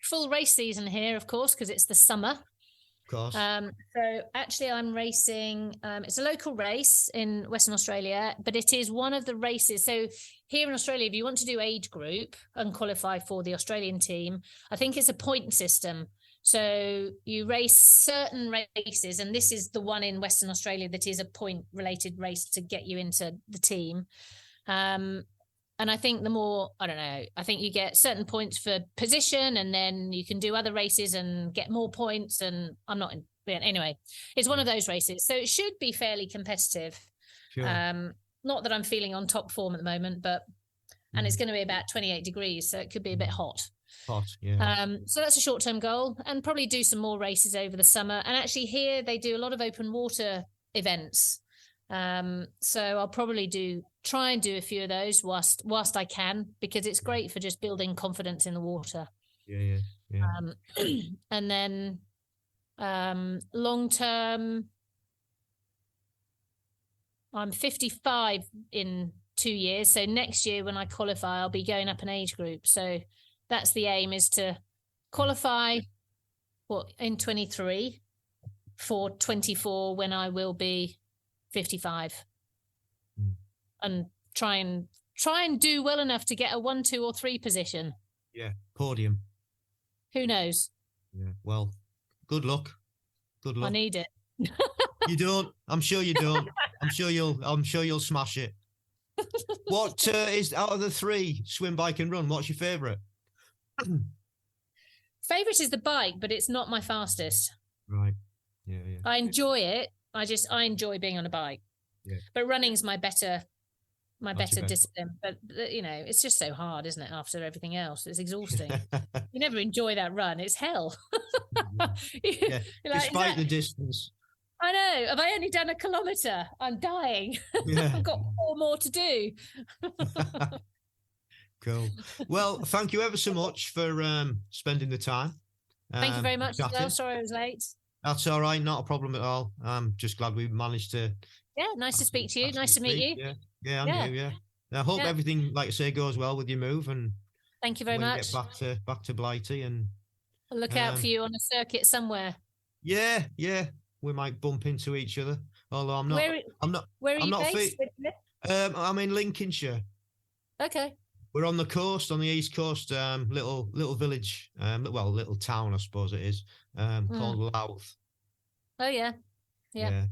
Full race season here, of course, because it's the summer. Of course. So actually, I'm racing. It's a local race in Western Australia, but it is one of the races. So here in Australia, if you want to do age group and qualify for the Australian team, I think it's a point system. So you race certain races, and this is the one in Western Australia that is a point-related race to get you into the team. And I think I think you get certain points for position, and then you can do other races and get more points. And anyway, it's one of those races. So it should be fairly competitive. Sure. Not that I'm feeling on top form at the moment, and it's going to be about 28 degrees. So it could be a bit hot. Yeah. So that's a short-term goal, and probably do some more races over the summer. And actually here they do a lot of open water events. So I'll probably try and do a few of those whilst I can, because it's great for just building confidence in the water. Yeah. And then long term, I'm 55 in 2 years. So next year when I qualify, I'll be going up an age group. So that's the aim, is to qualify in 23 for 24 when I will be 55, and try and do well enough to get a 1, 2, or 3 position. Yeah, podium. Who knows? Yeah. Well, good luck. I need it. You don't. I'm sure you don't. I'm sure you'll smash it. What is out of the 3, swim, bike, and run? What's your favourite? Favourite is the bike, but it's not my fastest. Right. Yeah. I enjoy it. I enjoy being on a bike. Yeah. But running's my better discipline. But you know, it's just so hard, isn't it? After everything else, it's exhausting. You never enjoy that run. It's hell. Yeah. Despite the distance. I know. Have I only done 1 kilometre? I'm dying. Yeah. I've got 4 more to do. Cool. Well, thank you ever so much for spending the time. Thank you very much as well. Sorry I was late. That's all right. Not a problem at all. I'm just glad we managed to. Yeah, nice to speak to you. Nice to meet you. Yeah, and you. Yeah. I hope everything, like I say, goes well with your move, and thank you very much. Get back to Blighty, and I'll look out for you on a circuit somewhere. Yeah. we might bump into each other. Although I'm not. Where are I'm you not based? I'm in Lincolnshire. Okay. We're on the coast, on the east coast, little village, little town, I suppose it is, called Louth. Oh yeah. Yeah.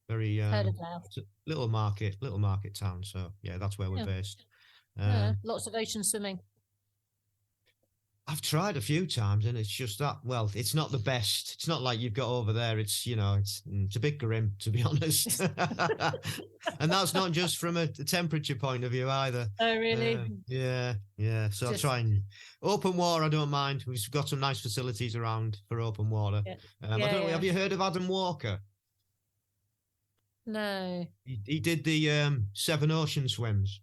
Very heard of Louth. little market town. So yeah, that's where we're based. Lots of ocean swimming. I've tried a few times, and it's just that. Well, it's not the best. It's not like you've got over there. It's it's a bit grim, to be honest. And that's not just from a temperature point of view either. Oh, really? Yeah. So I'll try and open water. I don't mind. We've got some nice facilities around for open water. Yeah. I don't know. Have you heard of Adam Walker? No. He did the 7 ocean swims.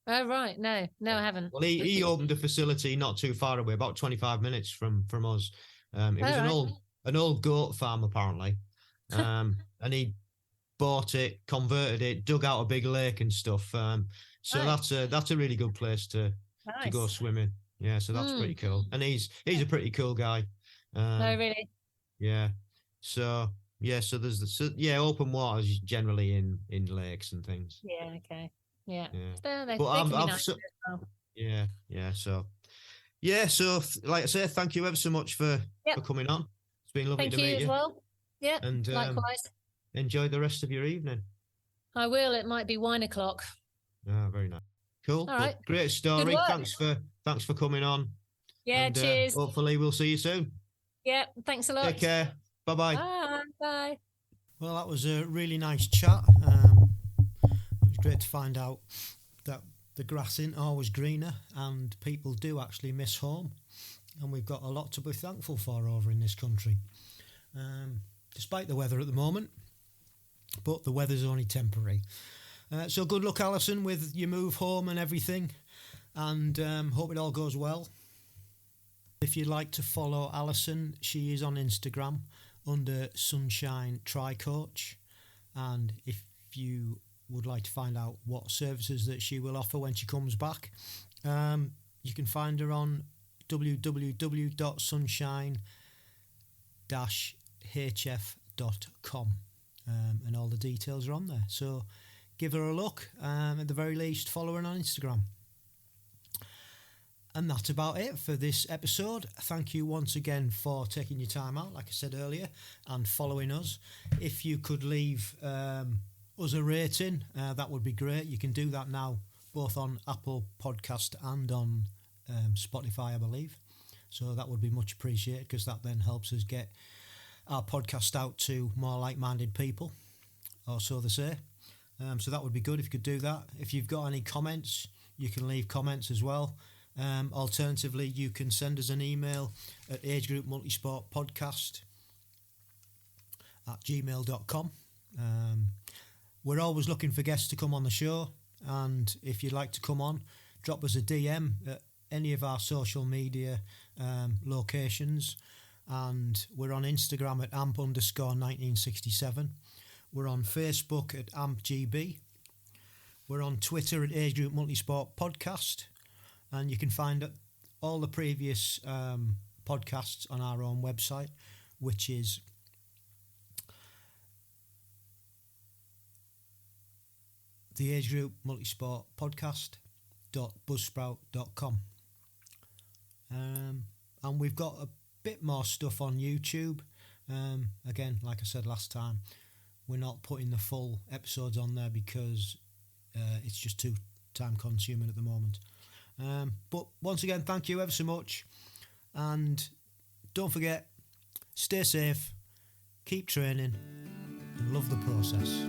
Oh, right. No, I haven't. Well, he opened a facility not too far away, about 25 minutes from us. It was an old goat farm, apparently. And he bought it, converted it, dug out a big lake and stuff. So that's a really good place to go swimming. Yeah, so that's pretty cool. And he's a pretty cool guy. Oh, really? Yeah. So there's open waters generally in lakes and things. Yeah, okay. Yeah. But So like I say, thank you ever so much for coming on. It's been lovely to meet you. Thank you as well. Yeah. And likewise. Enjoy the rest of your evening. I will. It might be wine o'clock. Oh, very nice. Cool. All right. Great story. Thanks for coming on. Yeah, and, cheers. Hopefully we'll see you soon. Yeah, thanks a lot. Take care. Bye-bye. Bye. Well, that was a really nice chat. It was great to find out that the grass isn't always greener and people do actually miss home. And we've got a lot to be thankful for over in this country. Despite the weather at the moment. But the weather's only temporary. So good luck, Alison, with your move home and everything. And hope it all goes well. If you'd like to follow Alison, she is on Instagram under Sunshine Tri Coach. And if you would like to find out what services that she will offer when she comes back, you can find her on www.sunshine-hf.com. And all the details are on there. So give her a look. At the very least, follow her on Instagram. And that's about it for this episode. Thank you once again for taking your time out, like I said earlier, and following us. If you could leave us a rating, that would be great. You can do that now, both on Apple Podcast and on Spotify, I believe. So that would be much appreciated, because that then helps us get our podcast out to more like-minded people, or so they say. So that would be good if you could do that. If you've got any comments, you can leave comments as well. Alternatively, you can send us an email at agegroupmultisportpodcast@gmail.com. We're always looking for guests to come on the show, and if you'd like to come on, drop us a DM at any of our social media locations. And we're on Instagram at amp_1967. We're on Facebook at ampgb. We're on Twitter at Age Group Multisport Podcast. And you can find all the previous podcasts on our own website, which is the Age Group Multisport Podcast.buzzsprout.com. And we've got a bit more stuff on YouTube. Again, like I said last time, we're not putting the full episodes on there because it's just too time consuming at the moment. But once again, thank you ever so much, and don't forget, stay safe, keep training, and love the process.